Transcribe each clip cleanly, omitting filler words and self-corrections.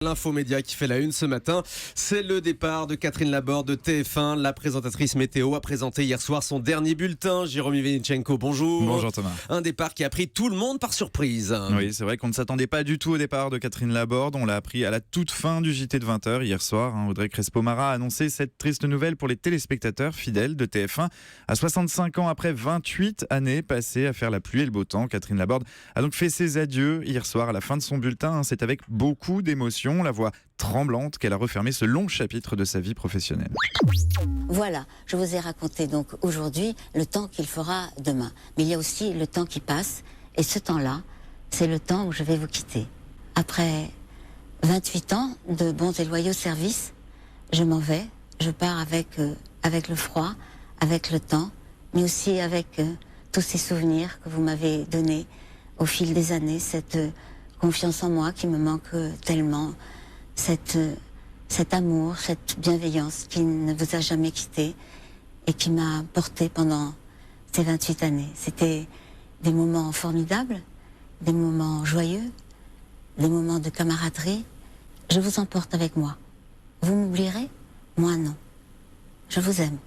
L'infomédia qui fait la une ce matin, c'est le départ de Catherine Laborde de TF1. La présentatrice météo a présenté hier soir son dernier bulletin. Jérôme Ivenichenko, bonjour. Bonjour Thomas. Un départ qui a pris tout le monde par surprise. Oui, c'est vrai qu'on ne s'attendait pas du tout au départ de Catherine Laborde. On l'a appris à la toute fin du JT de 20h hier soir. Audrey Crespo-Mara a annoncé cette triste nouvelle pour les téléspectateurs fidèles de TF1. À 65 ans, après 28 années passées à faire la pluie et le beau temps, Catherine Laborde a donc fait ses adieux hier soir à la fin de son bulletin. C'est avec beaucoup d'émotion, la voix tremblante, qu'elle a refermé ce long chapitre de sa vie professionnelle. Voilà, je vous ai raconté donc aujourd'hui le temps qu'il fera demain. Mais il y a aussi le temps qui passe, et ce temps-là, c'est le temps où je vais vous quitter. Après 28 ans de bons et loyaux services, je m'en vais, je pars avec le froid, avec le temps, mais aussi avec tous ces souvenirs que vous m'avez donnés au fil des années, cette confiance en moi qui me manque tellement, cet amour, cette bienveillance qui ne vous a jamais quitté et qui m'a porté pendant ces 28 années. C'était des moments formidables, des moments joyeux, des moments de camaraderie. Je vous emporte avec moi. Vous m'oublierez? Moi non. Je vous aime.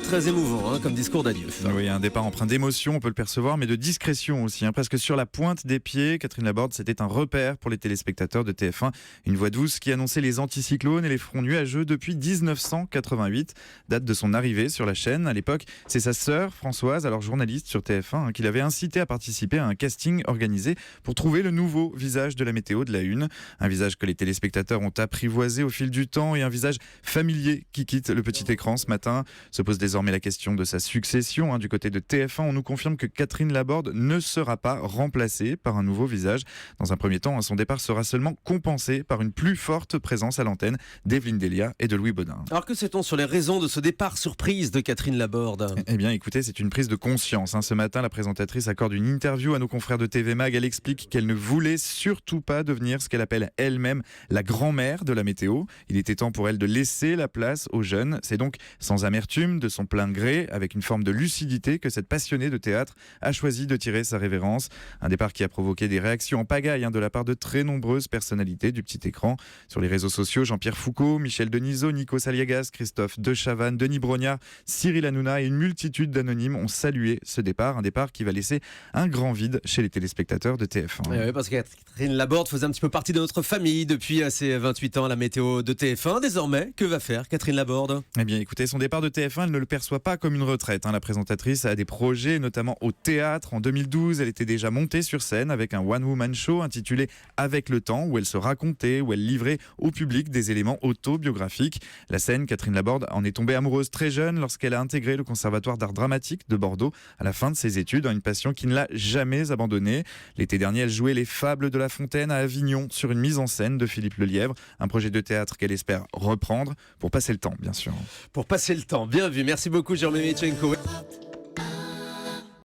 Très émouvant comme discours d'adieu. Oui, un départ empreint d'émotion, on peut le percevoir, mais de discrétion aussi. Presque sur la pointe des pieds, Catherine Laborde, c'était un repère pour les téléspectateurs de TF1. Une voix douce qui annonçait les anticyclones et les fronts nuageux depuis 1988, date de son arrivée sur la chaîne. À l'époque, c'est sa sœur, Françoise, alors journaliste sur TF1, qui l'avait incité à participer à un casting organisé pour trouver le nouveau visage de la météo de la une. Un visage que les téléspectateurs ont apprivoisé au fil du temps et un visage familier qui quitte le petit écran ce matin. Se pose désormais la question de sa succession. Du côté de TF1, on nous confirme que Catherine Laborde ne sera pas remplacée par un nouveau visage. Dans un premier temps, son départ sera seulement compensé par une plus forte présence à l'antenne d'Evelyne Delia et de Louis Baudin. Alors que sait-on sur les raisons de ce départ surprise de Catherine Laborde? Eh bien écoutez, c'est une prise de conscience. Ce matin, la présentatrice accorde une interview à nos confrères de TV Mag. Elle explique qu'elle ne voulait surtout pas devenir ce qu'elle appelle elle-même la grand-mère de la météo. Il était temps pour elle de laisser la place aux jeunes. C'est donc sans amertume, de son plein gré, avec une forme de lucidité, que cette passionnée de théâtre a choisi de tirer sa révérence. Un départ qui a provoqué des réactions en pagaille de la part de très nombreuses personnalités du petit écran. Sur les réseaux sociaux, Jean-Pierre Foucault, Michel Denisot, Nico Saliagas, Christophe De Chavannes, Denis Brognard, Cyril Hanouna et une multitude d'anonymes ont salué ce départ. Un départ qui va laisser un grand vide chez les téléspectateurs de TF1. Oui, parce que Catherine Laborde faisait un petit peu partie de notre famille depuis ses 28 ans, la météo de TF1. Désormais, que va faire Catherine Laborde? Eh bien écoutez, son départ de TF1, elle ne le perçoit pas comme une retraite. La présentatrice a des projets, notamment au théâtre. En 2012, elle était déjà montée sur scène avec un one-woman show intitulé Avec le temps, où elle se racontait, où elle livrait au public des éléments autobiographiques. La scène, Catherine Laborde en est tombée amoureuse très jeune lorsqu'elle a intégré le Conservatoire d'art dramatique de Bordeaux à la fin de ses études, une passion qui ne l'a jamais abandonnée. L'été dernier, elle jouait Les Fables de La Fontaine à Avignon sur une mise en scène de Philippe Lelièvre, un projet de théâtre qu'elle espère reprendre pour passer le temps, bien sûr. Pour passer le temps, bien vu. Merci beaucoup, Jérôme Ivenichenko.